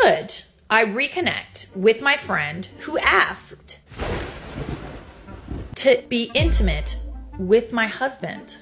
Should I reconnect with my friend who asked to be intimate with my husband?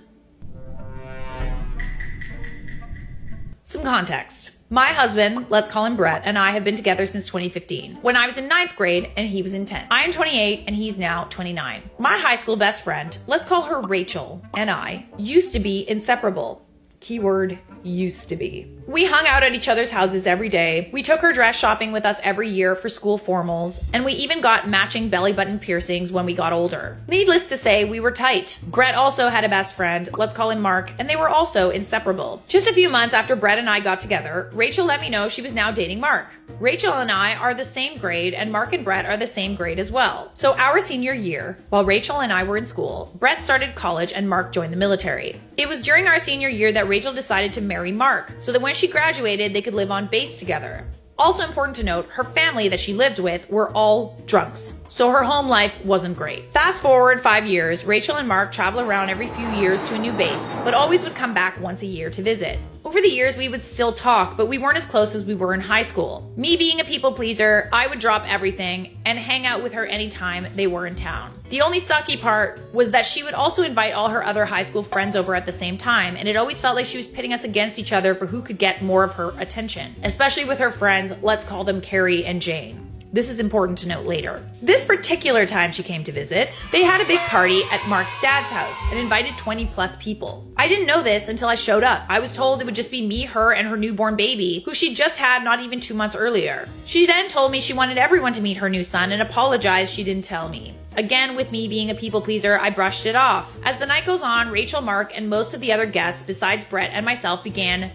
Some context. My husband, let's call him Brett, and I have been together since 2015, when I was in 9th grade and he was in 10th. I am 28 and he's now 29. My high school best friend, let's call her Rachel, and I used to be inseparable. Keyword, used to be. We hung out at each other's houses every day. We took her dress shopping with us every year for school formals, and we even got matching belly button piercings when we got older. Needless to say, we were tight. Brett also had a best friend, let's call him Mark, and they were also inseparable. Just a few months after Brett and I got together, Rachel let me know she was now dating Mark. Rachel and I are the same grade, and Mark and Brett are the same grade as well. So our senior year, while Rachel and I were in school, Brett started college and Mark joined the military. It was during our senior year that Rachel decided to marry Mark, so that when she graduated, they could live on base together. Also important to note, her family that she lived with were all drunks, so her home life wasn't great. Fast forward 5 years, Rachel and Mark travel around every few years to a new base, but always would come back once a year to visit. Over the years, we would still talk, but we weren't as close as we were in high school. Me being a people pleaser, I would drop everything and hang out with her anytime they were in town. The only sucky part was that she would also invite all her other high school friends over at the same time, and it always felt like she was pitting us against each other for who could get more of her attention, especially with her friends, let's call them Carrie and Jane. This is important to note later. This particular time she came to visit, they had a big party at Mark's dad's house and invited 20 plus people. I didn't know this until I showed up. I was told it would just be me, her, and her newborn baby, who she just had not even 2 months earlier. She then told me she wanted everyone to meet her new son and apologized she didn't tell me. Again, with me being a people pleaser, I brushed it off. As the night goes on, Rachel, Mark, and most of the other guests besides Brett and myself began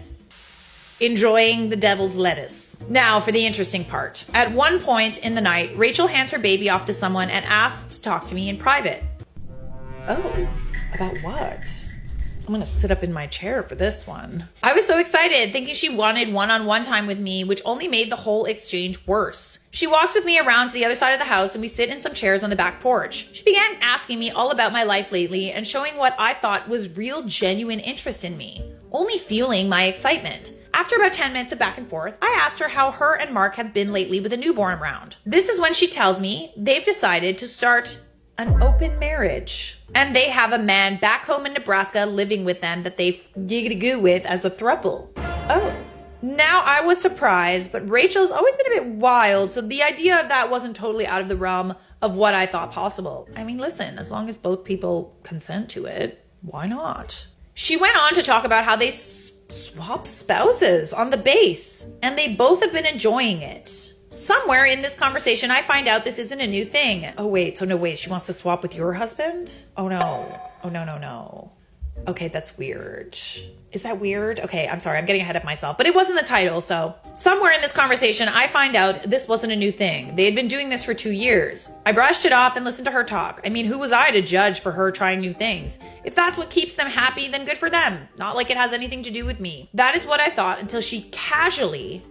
enjoying the devil's lettuce. Now for the interesting part. At one point in the night, Rachel hands her baby off to someone and asks to talk to me in private. Oh, about what? I'm gonna sit up in my chair for this one. I was so excited, thinking she wanted one-on-one time with me, which only made the whole exchange worse. She walks with me around to the other side of the house and we sit in some chairs on the back porch. She began asking me all about my life lately and showing what I thought was real genuine interest in me, only fueling my excitement. After about 10 minutes of back and forth, I asked her how her and Mark have been lately with a newborn around. This is when she tells me they've decided to start an open marriage. And they have a man back home in Nebraska living with them that they giggity-goo with as a throuple. Oh. Now I was surprised, but Rachel's always been a bit wild, so the idea of that wasn't totally out of the realm of what I thought possible. I mean, listen, as long as both people consent to it, why not? She went on to talk about how they swap spouses on the base, and they both have been enjoying it. Somewhere in this conversation, I find out this isn't a new thing. Oh wait, she wants to swap with your husband? Oh no. Oh no. Okay, that's weird. Is that weird? Okay, I'm sorry, I'm getting ahead of myself, but it wasn't the title, so. Somewhere in this conversation, I find out this wasn't a new thing. They had been doing this for 2 years. I brushed it off and listened to her talk. I mean, who was I to judge for her trying new things? If that's what keeps them happy, then good for them. Not like it has anything to do with me. That is what I thought until she casually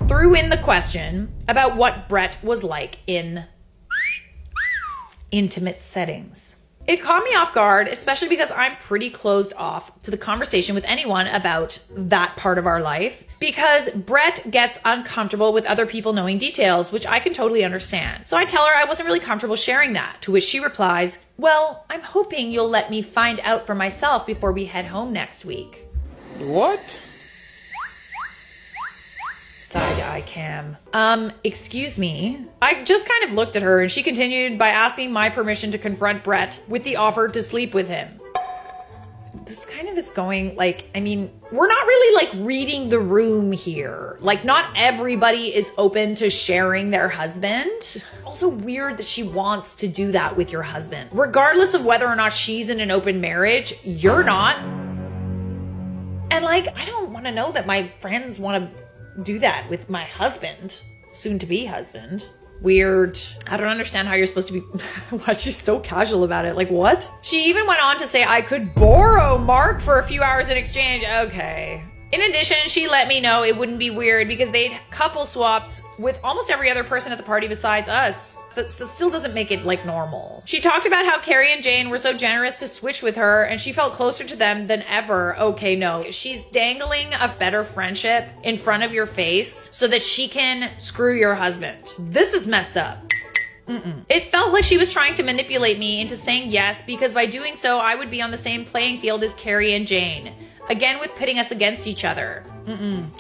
threw in the question about what Brett was like in intimate settings. It caught me off guard, especially because I'm pretty closed off to the conversation with anyone about that part of our life, because Brett gets uncomfortable with other people knowing details, which I can totally understand. So I tell her I wasn't really comfortable sharing that, to which she replies, "Well, I'm hoping you'll let me find out for myself before we head home next week." What? Side-eye cam. Excuse me. I just kind of looked at her and she continued by asking my permission to confront Brett with the offer to sleep with him. This kind of is going like, I mean, we're not really like reading the room here. Like not everybody is open to sharing their husband. Also weird that she wants to do that with your husband. Regardless of whether or not she's in an open marriage, you're not. And like, I don't want to know that my friends want to do that with my husband, soon to be husband. Weird. I don't understand how you're supposed to be. Why she's so casual about it. Like what? She even went on to say I could borrow Mark for a few hours in exchange. Okay. In addition, she let me know it wouldn't be weird because they'd couple swapped with almost every other person at the party besides us. That still doesn't make it like normal. She talked about how Carrie and Jane were so generous to switch with her and she felt closer to them than ever. Okay, no. She's dangling a better friendship in front of your face so that she can screw your husband. This is messed up. It felt like she was trying to manipulate me into saying yes because by doing so, I would be on the same playing field as Carrie and Jane. Again, with pitting us against each other.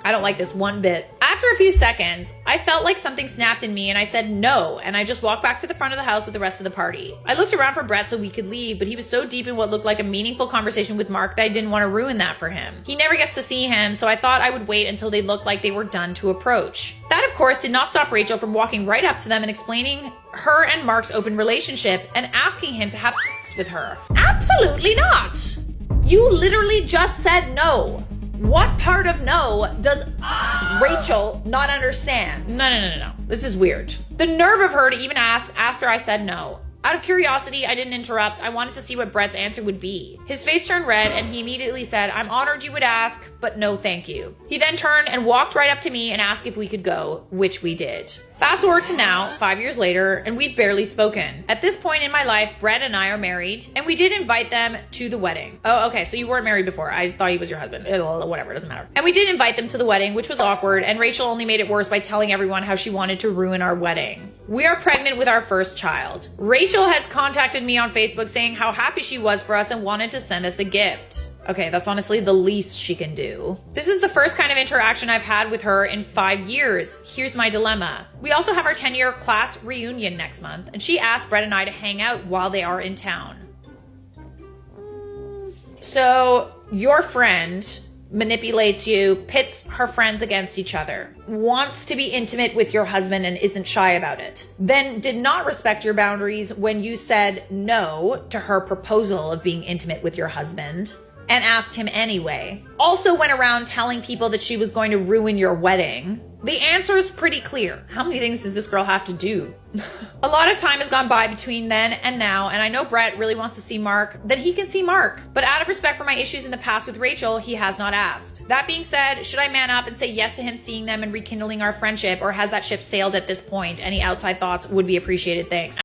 I don't like this one bit. After a few seconds, I felt like something snapped in me and I said no, and I just walked back to the front of the house with the rest of the party. I looked around for Brett so we could leave, but he was so deep in what looked like a meaningful conversation with Mark that I didn't want to ruin that for him. He never gets to see him, so I thought I would wait until they looked like they were done to approach. That, of course, did not stop Rachel from walking right up to them and explaining her and Mark's open relationship and asking him to have sex with her. Absolutely not! You literally just said no. What part of no does Rachel not understand? No. This is weird. The nerve of her to even ask after I said no. Out of curiosity, I didn't interrupt. I wanted to see what Brett's answer would be. His face turned red and he immediately said, "I'm honored you would ask, but no thank you." He then turned and walked right up to me and asked if we could go, which we did. Fast forward to now, 5 years later, and we've barely spoken. At this point in my life, Brett and I are married, and we did invite them to the wedding. Oh, okay, so you weren't married before. I thought he was your husband. Whatever, it doesn't matter. And we did invite them to the wedding, which was awkward, and Rachel only made it worse by telling everyone how she wanted to ruin our wedding. We are pregnant with our first child. Rachel has contacted me on Facebook saying how happy she was for us and wanted to send us a gift. Okay, that's honestly the least she can do. This is the first kind of interaction I've had with her in 5 years. Here's my dilemma. We also have our 10-year class reunion next month, and she asked Brett and I to hang out while they are in town. So your friend manipulates you, pits her friends against each other, wants to be intimate with your husband and isn't shy about it, then did not respect your boundaries when you said no to her proposal of being intimate with your husband, and asked him anyway. Also went around telling people that she was going to ruin your wedding. The answer is pretty clear. How many things does this girl have to do? A lot of time has gone by between then and now, and I know Brett really wants to see Mark, then he can see Mark. But out of respect for my issues in the past with Rachel, he has not asked. That being said, should I man up and say yes to him seeing them and rekindling our friendship, or has that ship sailed at this point? Any outside thoughts would be appreciated. Thanks.